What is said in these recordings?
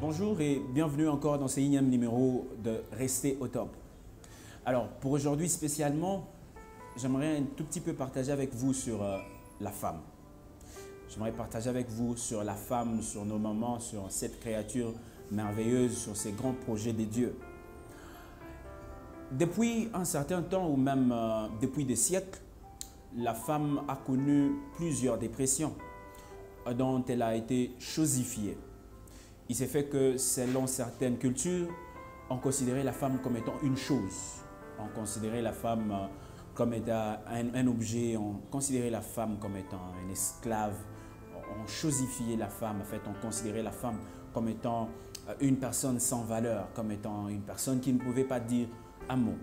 Bonjour et bienvenue encore dans ce énième numéro de Rester au top. Alors pour aujourd'hui spécialement, j'aimerais un tout petit peu partager avec vous sur la femme. J'aimerais partager avec vous sur la femme, sur nos mamans, sur cette créature merveilleuse, sur ces grands projets de Dieu. Depuis un certain temps ou même depuis des siècles, la femme a connu plusieurs dépressions dont elle a été chosifiée. Il s'est fait que selon certaines cultures, on considérait la femme comme étant une chose. On considérait la femme comme étant un objet, on considérait la femme comme étant un esclave. On chosifiait la femme, en fait, on considérait la femme comme étant une personne sans valeur, comme étant une personne qui ne pouvait pas dire un mot.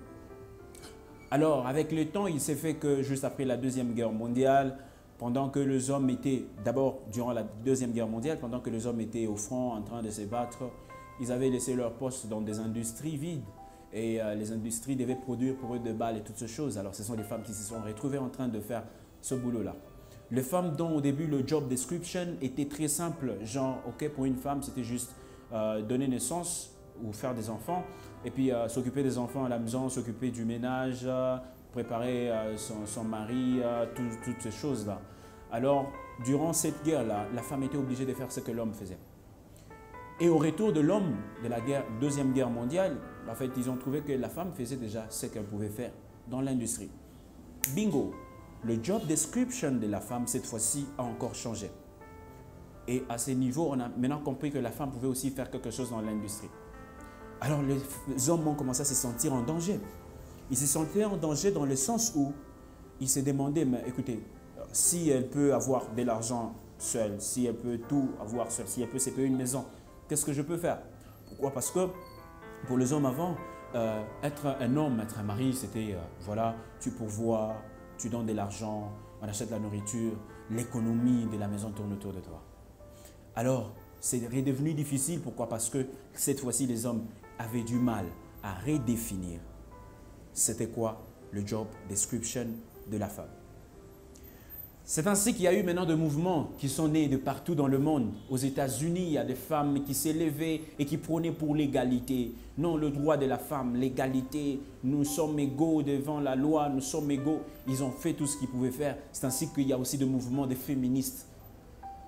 Alors, avec le temps, il s'est fait que juste après la Deuxième Guerre mondiale, pendant que les hommes étaient, d'abord durant la Deuxième Guerre mondiale, pendant que les hommes étaient au front en train de se battre, ils avaient laissé leur poste dans des industries vides. Et les industries devaient produire pour eux des balles et toutes ces choses. Alors ce sont les femmes qui se sont retrouvées en train de faire ce boulot-là. Les femmes dont au début le job description était très simple, genre ok pour une femme c'était juste donner naissance ou faire des enfants et puis s'occuper des enfants à la maison, s'occuper du ménage, préparer son mari, toutes ces choses-là. Alors durant cette guerre-là, la femme était obligée de faire ce que l'homme faisait. Et au retour de l'homme de la Deuxième Guerre mondiale, en fait, ils ont trouvé que la femme faisait déjà ce qu'elle pouvait faire dans l'industrie. Bingo! Le job description de la femme, cette fois-ci, a encore changé. Et à ce niveau, on a maintenant compris que la femme pouvait aussi faire quelque chose dans l'industrie. Alors, les hommes ont commencé à se sentir en danger. Ils se sentaient en danger dans le sens où ils se demandaient, mais écoutez, si elle peut avoir de l'argent seule, si elle peut tout avoir seule, si elle peut se payer une maison, qu'est-ce que je peux faire? Pourquoi? Parce que pour les hommes avant, être un homme, être un mari, c'était voilà, tu pourvois, tu donnes de l'argent, on achète la nourriture, l'économie de la maison tourne autour de toi. Alors, c'est redevenu difficile. Pourquoi? Parce que cette fois-ci, les hommes avaient du mal à redéfinir c'était quoi le job description de la femme. C'est ainsi qu'il y a eu maintenant des mouvements qui sont nés de partout dans le monde. Aux États-Unis, il y a des femmes qui s'élevaient et qui prônaient pour l'égalité. Non, le droit de la femme, l'égalité, nous sommes égaux devant la loi, nous sommes égaux. Ils ont fait tout ce qu'ils pouvaient faire. C'est ainsi qu'il y a aussi des mouvements de féministes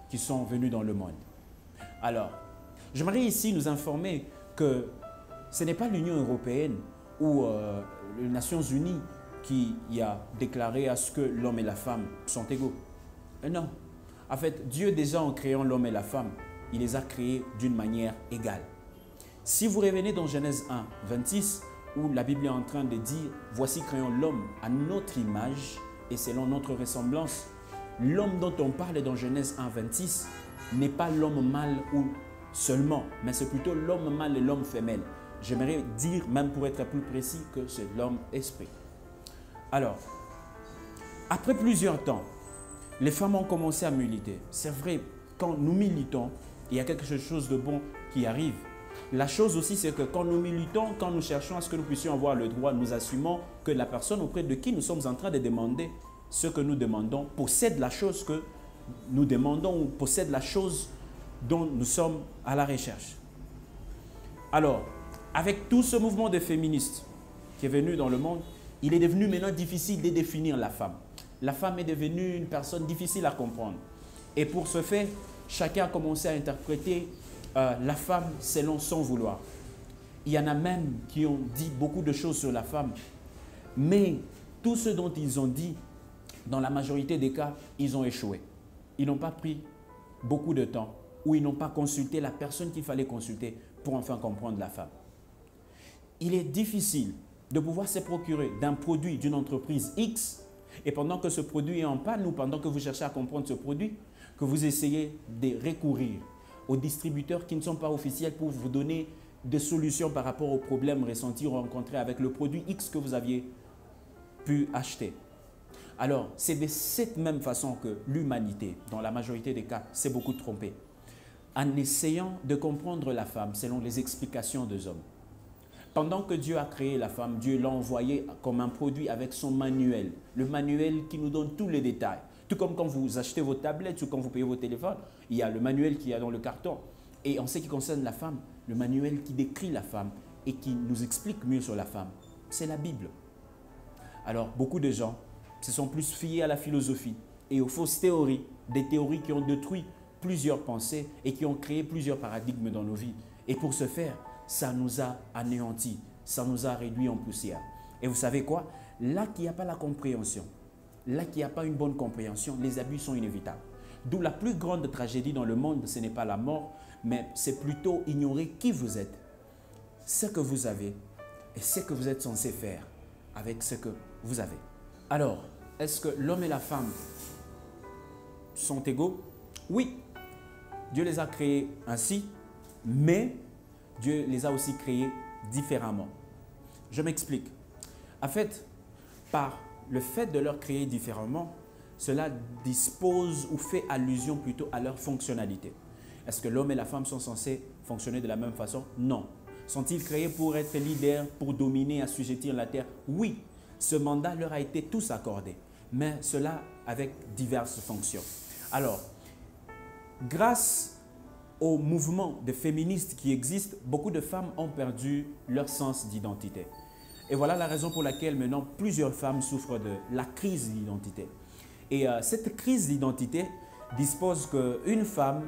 qui sont venus dans le monde. Alors, j'aimerais ici nous informer que ce n'est pas l'Union européenne ou les Nations Unies qui a déclaré à ce que l'homme et la femme sont égaux. Non. En fait, Dieu déjà en créant l'homme et la femme, il les a créés d'une manière égale. Si vous revenez dans Genèse 1, 26, où la Bible est en train de dire « Voici créons l'homme à notre image et selon notre ressemblance », l'homme dont on parle dans Genèse 1, 26 n'est pas l'homme mâle ou seulement, mais c'est plutôt l'homme mâle et l'homme femelle. J'aimerais dire, même pour être plus précis, que c'est l'homme esprit. Alors, après plusieurs temps, les femmes ont commencé à militer. C'est vrai, quand nous militons, il y a quelque chose de bon qui arrive. La chose aussi, c'est que quand nous militons, quand nous cherchons à ce que nous puissions avoir le droit, nous assumons que la personne auprès de qui nous sommes en train de demander ce que nous demandons possède la chose que nous demandons ou possède la chose dont nous sommes à la recherche. Alors, avec tout ce mouvement de féministes qui est venu dans le monde, il est devenu maintenant difficile de définir la femme. La femme est devenue une personne difficile à comprendre. Et pour ce fait, chacun a commencé à interpréter la femme selon son vouloir. Il y en a même qui ont dit beaucoup de choses sur la femme. Mais tout ce dont ils ont dit, dans la majorité des cas, ils ont échoué. Ils n'ont pas pris beaucoup de temps ou ils n'ont pas consulté la personne qu'il fallait consulter pour enfin comprendre la femme. Il est difficile de pouvoir se procurer d'un produit d'une entreprise X et pendant que ce produit est en panne ou pendant que vous cherchez à comprendre ce produit, que vous essayez de recourir aux distributeurs qui ne sont pas officiels pour vous donner des solutions par rapport aux problèmes ressentis ou rencontrés avec le produit X que vous aviez pu acheter. Alors, c'est de cette même façon que l'humanité, dans la majorité des cas, s'est beaucoup trompée, en essayant de comprendre la femme selon les explications des hommes. Pendant que Dieu a créé la femme, Dieu l'a envoyée comme un produit avec son manuel. Le manuel qui nous donne tous les détails. Tout comme quand vous achetez vos tablettes ou quand vous payez vos téléphones, il y a le manuel qu'il y a dans le carton. Et en ce qui concerne la femme, le manuel qui décrit la femme et qui nous explique mieux sur la femme, c'est la Bible. Alors, beaucoup de gens se sont plus fiés à la philosophie et aux fausses théories, des théories qui ont détruit plusieurs pensées et qui ont créé plusieurs paradigmes dans nos vies. Et pour ce faire, ça nous a anéantis, ça nous a réduits en poussière. Et vous savez quoi? Là qu'il n'y a pas la compréhension, là qu'il n'y a pas une bonne compréhension, les abus sont inévitables. D'où la plus grande tragédie dans le monde, ce n'est pas la mort, mais c'est plutôt ignorer qui vous êtes, ce que vous avez et ce que vous êtes censé faire avec ce que vous avez. Alors, est-ce que l'homme et la femme sont égaux? Oui, Dieu les a créés ainsi, mais Dieu les a aussi créés différemment. Je m'explique. En fait, par le fait de leur créer différemment, cela dispose ou fait allusion plutôt à leur fonctionnalité. Est-ce que l'homme et la femme sont censés fonctionner de la même façon? Non. Sont-ils créés pour être leaders, pour dominer, assujettir la terre? Oui. Ce mandat leur a été tous accordé, mais cela avec diverses fonctions. Alors, grâce au mouvement de féministes qui existe, beaucoup de femmes ont perdu leur sens d'identité. Et voilà la raison pour laquelle maintenant plusieurs femmes souffrent de la crise d'identité. Et cette crise d'identité dispose qu'une femme,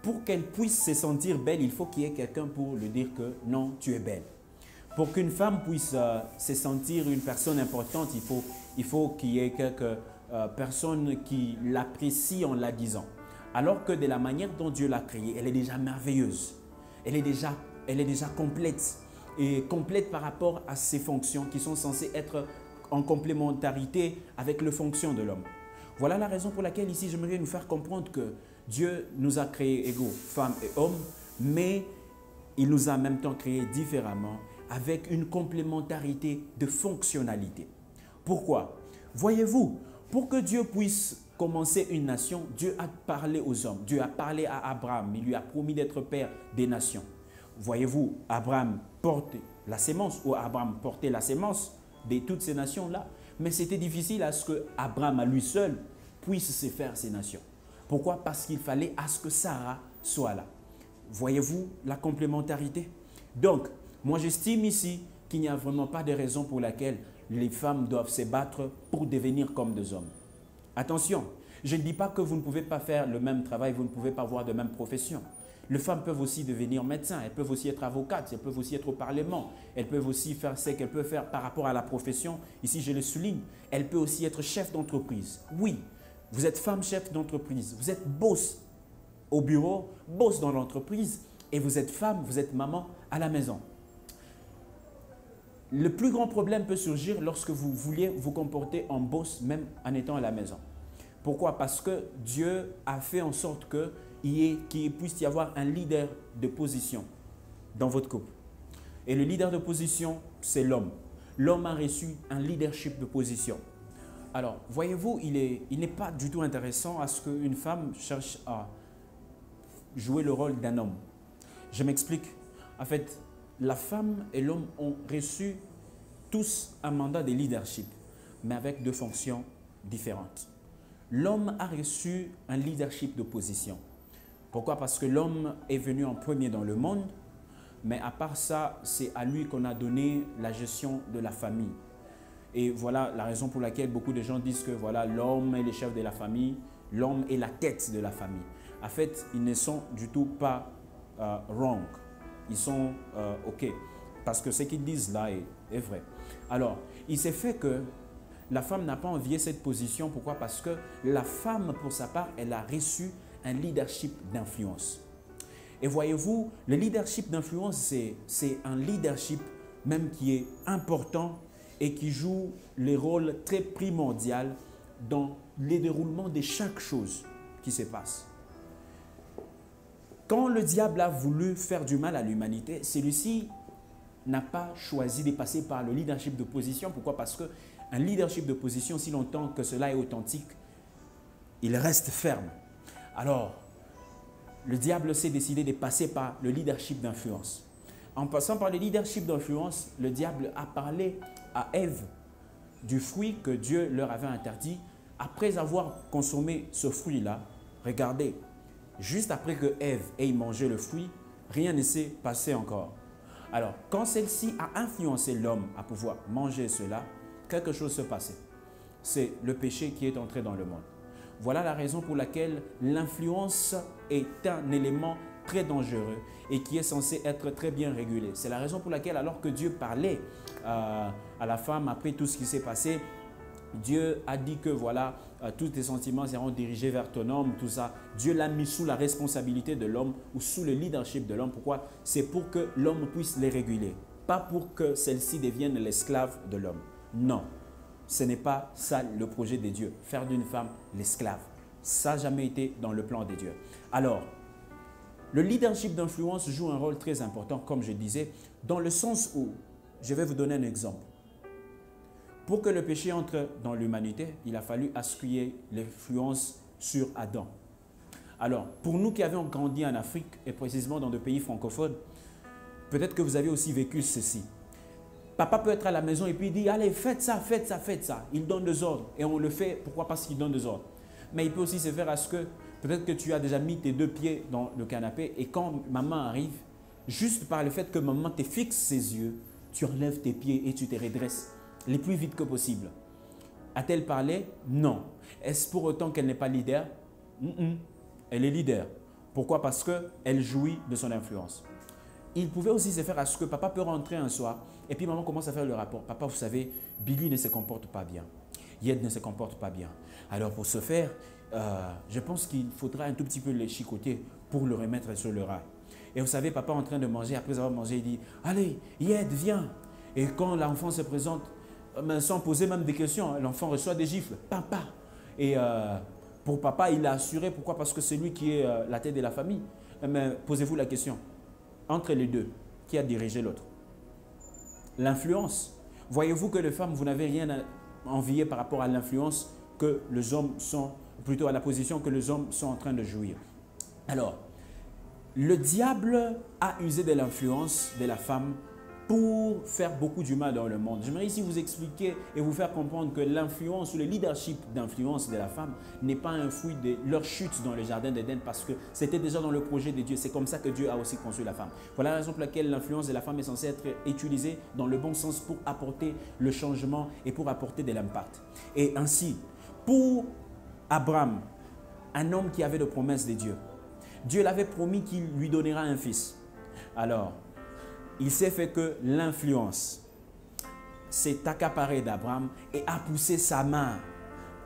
pour qu'elle puisse se sentir belle, il faut qu'il y ait quelqu'un pour lui dire que non, tu es belle. Pour qu'une femme puisse se sentir une personne importante, il faut qu'il y ait quelques personnes qui l'apprécient en la disant. Alors que de la manière dont Dieu l'a créée, elle est déjà merveilleuse. Elle est déjà complète. Et complète par rapport à ses fonctions qui sont censées être en complémentarité avec les fonctions de l'homme. Voilà la raison pour laquelle ici j'aimerais nous faire comprendre que Dieu nous a créés égaux, femmes et hommes, mais il nous a en même temps créés différemment avec une complémentarité de fonctionnalité. Pourquoi? Voyez-vous, pour que Dieu puisse commencer une nation, Dieu a parlé aux hommes, Dieu a parlé à Abraham, il lui a promis d'être père des nations. Voyez-vous, Abraham portait la sémence, ou Abraham portait la sémence de toutes ces nations-là, mais c'était difficile à ce que Abraham à lui seul puisse se faire ces nations. Pourquoi? Parce qu'il fallait à ce que Sarah soit là. Voyez-vous la complémentarité? Donc, moi j'estime ici qu'il n'y a vraiment pas de raison pour laquelle les femmes doivent se battre pour devenir comme des hommes. Attention, je ne dis pas que vous ne pouvez pas faire le même travail, vous ne pouvez pas avoir de même profession. Les femmes peuvent aussi devenir médecins, elles peuvent aussi être avocates, elles peuvent aussi être au Parlement, elles peuvent aussi faire ce qu'elles peuvent faire par rapport à la profession. Ici, je le souligne, elles peuvent aussi être chef d'entreprise. Oui, vous êtes femme chef d'entreprise, vous êtes boss au bureau, boss dans l'entreprise, et vous êtes femme, vous êtes maman à la maison. Le plus grand problème peut surgir lorsque vous vouliez vous comporter en boss, même en étant à la maison. Pourquoi? Parce que Dieu a fait en sorte qu'il puisse y avoir un leader de position dans votre couple. Et le leader de position, c'est l'homme. L'homme a reçu un leadership de position. Alors, voyez-vous, il n'est pas du tout intéressant à ce qu'une femme cherche à jouer le rôle d'un homme. Je m'explique. En fait, la femme et l'homme ont reçu tous un mandat de leadership, mais avec deux fonctions différentes. L'homme a reçu un leadership de position. Pourquoi? Parce que l'homme est venu en premier dans le monde, mais à part ça, c'est à lui qu'on a donné la gestion de la famille. Et voilà la raison pour laquelle beaucoup de gens disent que voilà, l'homme est le chef de la famille, l'homme est la tête de la famille. En fait, ils ne sont du tout pas wrong. Ils sont OK. Parce que ce qu'ils disent là est vrai. Alors, il s'est fait que la femme n'a pas envié cette position. Pourquoi? Parce que la femme, pour sa part, elle a reçu un leadership d'influence. Et voyez-vous, le leadership d'influence, c'est un leadership même qui est important et qui joue le rôle très primordial dans le déroulement de chaque chose qui se passe. Quand le diable a voulu faire du mal à l'humanité, celui-ci n'a pas choisi de passer par le leadership de position. Pourquoi? Parce qu'un leadership de position, si longtemps que cela est authentique, il reste ferme. Alors, le diable s'est décidé de passer par le leadership d'influence. En passant par le leadership d'influence, le diable a parlé à Ève du fruit que Dieu leur avait interdit. Après avoir consommé ce fruit-là, regardez, juste après que Ève ait mangé le fruit, rien ne s'est passé encore. Alors, quand celle-ci a influencé l'homme à pouvoir manger cela, quelque chose se passait. C'est le péché qui est entré dans le monde. Voilà la raison pour laquelle l'influence est un élément très dangereux et qui est censé être très bien régulé. C'est la raison pour laquelle, alors que Dieu parlait à la femme après tout ce qui s'est passé, Dieu a dit que voilà, tous tes sentiments seront dirigés vers ton homme, tout ça. Dieu l'a mis sous la responsabilité de l'homme ou sous le leadership de l'homme. Pourquoi? C'est pour que l'homme puisse les réguler, pas pour que celle-ci devienne l'esclave de l'homme. Non, ce n'est pas ça le projet de Dieu, faire d'une femme l'esclave. Ça n'a jamais été dans le plan de Dieu. Alors, le leadership d'influence joue un rôle très important, comme je disais, dans le sens où, je vais vous donner un exemple. Pour que le péché entre dans l'humanité, il a fallu ascuiller l'influence sur Adam. Alors, pour nous qui avons grandi en Afrique, et précisément dans des pays francophones, peut-être que vous avez aussi vécu ceci. Papa peut être à la maison et puis il dit « Allez, faites ça, faites ça, faites ça ». Il donne des ordres et on le fait. Pourquoi? Parce qu'il donne des ordres. Mais il peut aussi se faire à ce que peut-être que tu as déjà mis tes 2 pieds dans le canapé et quand maman arrive, juste par le fait que maman te fixe ses yeux, tu enlèves tes pieds et tu te redresses le plus vite que possible. A-t-elle parlé? Non. Est-ce pour autant qu'elle n'est pas leader? Elle est leader. Pourquoi? Parce qu'elle jouit de son influence. Il pouvait aussi se faire à ce que papa peut rentrer un soir et puis maman commence à faire le rapport. Papa, vous savez, Billy ne se comporte pas bien. Yed ne se comporte pas bien. Alors pour ce faire, je pense qu'il faudra un tout petit peu le chicoter pour le remettre sur le rail. Et vous savez, papa en train de manger, après avoir mangé, il dit « Allez, Yed, viens !» Et quand l'enfant se présente, sans poser même des questions, l'enfant reçoit des gifles. Papa. Et pour papa, il a assuré. Pourquoi? Parce que c'est lui qui est la tête de la famille. Mais posez-vous la question. Entre les deux, qui a dirigé l'autre? L'influence. Voyez-vous que les femmes, vous n'avez rien à envier par rapport à l'influence que les hommes sont, plutôt à la position que les hommes sont en train de jouir. Alors, le diable a usé de l'influence de la femme pour faire beaucoup du mal dans le monde. J'aimerais ici vous expliquer et vous faire comprendre que l'influence ou le leadership d'influence de la femme n'est pas un fruit de leur chute dans le jardin d'Éden parce que c'était déjà dans le projet de Dieu. C'est comme ça que Dieu a aussi conçu la femme. Voilà la raison pour laquelle l'influence de la femme est censée être utilisée dans le bon sens pour apporter le changement et pour apporter de l'impact. Et ainsi, pour Abraham, un homme qui avait de promesses de Dieu, Dieu l'avait promis qu'il lui donnera un fils. Alors, il s'est fait que l'influence s'est accaparée d'Abraham et a poussé sa main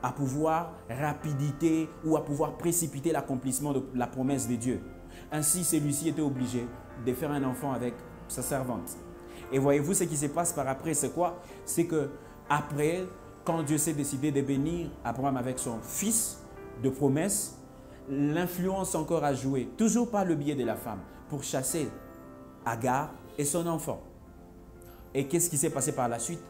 à pouvoir rapidité ou à pouvoir précipiter l'accomplissement de la promesse de Dieu. Ainsi, celui-ci était obligé de faire un enfant avec sa servante. Et voyez-vous ce qui se passe par après, c'est quoi? C'est que après, quand Dieu s'est décidé de bénir Abraham avec son fils de promesse, l'influence encore a joué, toujours par le biais de la femme, pour chasser Agar et son enfant. Et qu'est-ce qui s'est passé par la suite?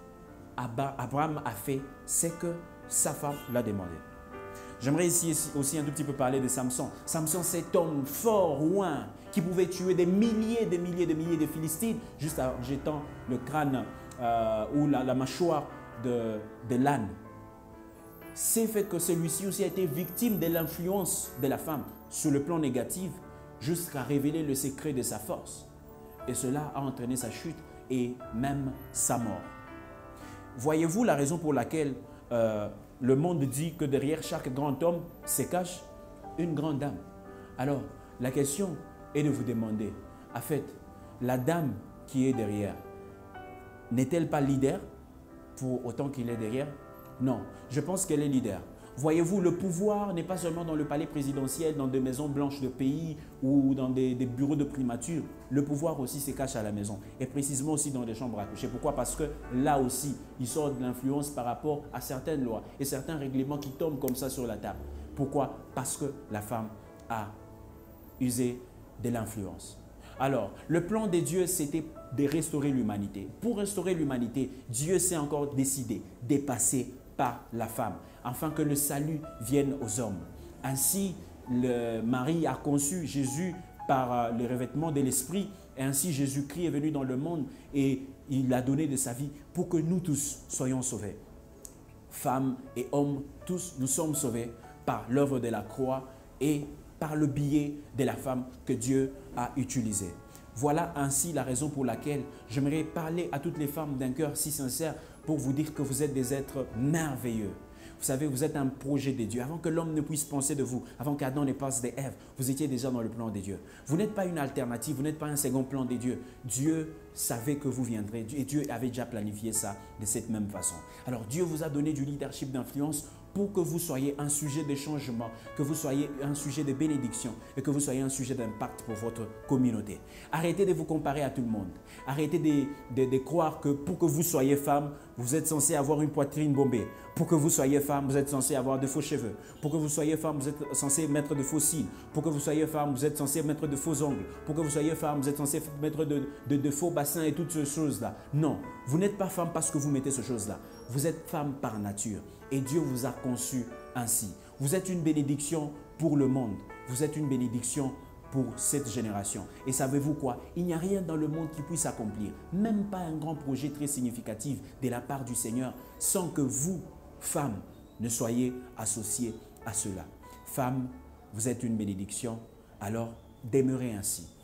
Abraham a fait ce que sa femme l'a demandé. J'aimerais ici aussi un tout petit peu parler de Samson. Samson, cet homme fort, loin, qui pouvait tuer des milliers de Philistines juste en jetant le crâne ou la mâchoire de l'âne. C'est fait que celui-ci aussi a été victime de l'influence de la femme sur le plan négatif jusqu'à révéler le secret de sa force. Et cela a entraîné sa chute et même sa mort. Voyez-vous la raison pour laquelle le monde dit que derrière chaque grand homme se cache une grande dame? Alors, la question est de vous demander, en fait, la dame qui est derrière, n'est-elle pas leader pour autant qu'il est derrière? Non, je pense qu'elle est leader. Voyez-vous, le pouvoir n'est pas seulement dans le palais présidentiel, dans des maisons blanches de pays ou dans des bureaux de primature. Le pouvoir aussi se cache à la maison et précisément aussi dans des chambres à coucher. Pourquoi? Parce que là aussi, il sort de l'influence par rapport à certaines lois et certains règlements qui tombent comme ça sur la table. Pourquoi? Parce que la femme a usé de l'influence. Alors, le plan de Dieu, c'était de restaurer l'humanité. Pour restaurer l'humanité, Dieu s'est encore décidé de passer par la femme, afin que le salut vienne aux hommes. Ainsi, Marie a conçu Jésus par le revêtement de l'Esprit, et ainsi Jésus-Christ est venu dans le monde et il a donné de sa vie pour que nous tous soyons sauvés. Femmes et hommes, tous nous sommes sauvés par l'œuvre de la croix et par le biais de la femme que Dieu a utilisée. Voilà ainsi la raison pour laquelle j'aimerais parler à toutes les femmes d'un cœur si sincère pour vous dire que vous êtes des êtres merveilleux. Vous savez, vous êtes un projet de Dieu. Avant que l'homme ne puisse penser de vous, avant qu'Adam ne pense d'Ève, vous étiez déjà dans le plan de Dieu. Vous n'êtes pas une alternative, vous n'êtes pas un second plan de Dieu. Dieu savait que vous viendrez et Dieu avait déjà planifié ça de cette même façon. Alors Dieu vous a donné du leadership d'influence pour que vous soyez un sujet de changement, que vous soyez un sujet de bénédiction et que vous soyez un sujet d'impact pour votre communauté. Arrêtez de vous comparer à tout le monde. Arrêtez de croire que pour que vous soyez femme, vous êtes censé avoir une poitrine bombée. Pour que vous soyez femme, vous êtes censé avoir de faux cheveux. Pour que vous soyez femme, vous êtes censé mettre de faux cils. Pour que vous soyez femme, vous êtes censé mettre de faux ongles. Pour que vous soyez femme, vous êtes censé mettre de faux bassins et toutes ces choses-là. Non, vous n'êtes pas femme parce que vous mettez ces choses-là. Vous êtes femme par nature et Dieu vous a conçu ainsi. Vous êtes une bénédiction pour le monde. Vous êtes une bénédiction pour cette génération. Et savez-vous quoi? Il n'y a rien dans le monde qui puisse accomplir, même pas un grand projet très significatif de la part du Seigneur, sans que vous, femmes, ne soyez associées à cela. Femmes, vous êtes une bénédiction, alors demeurez ainsi.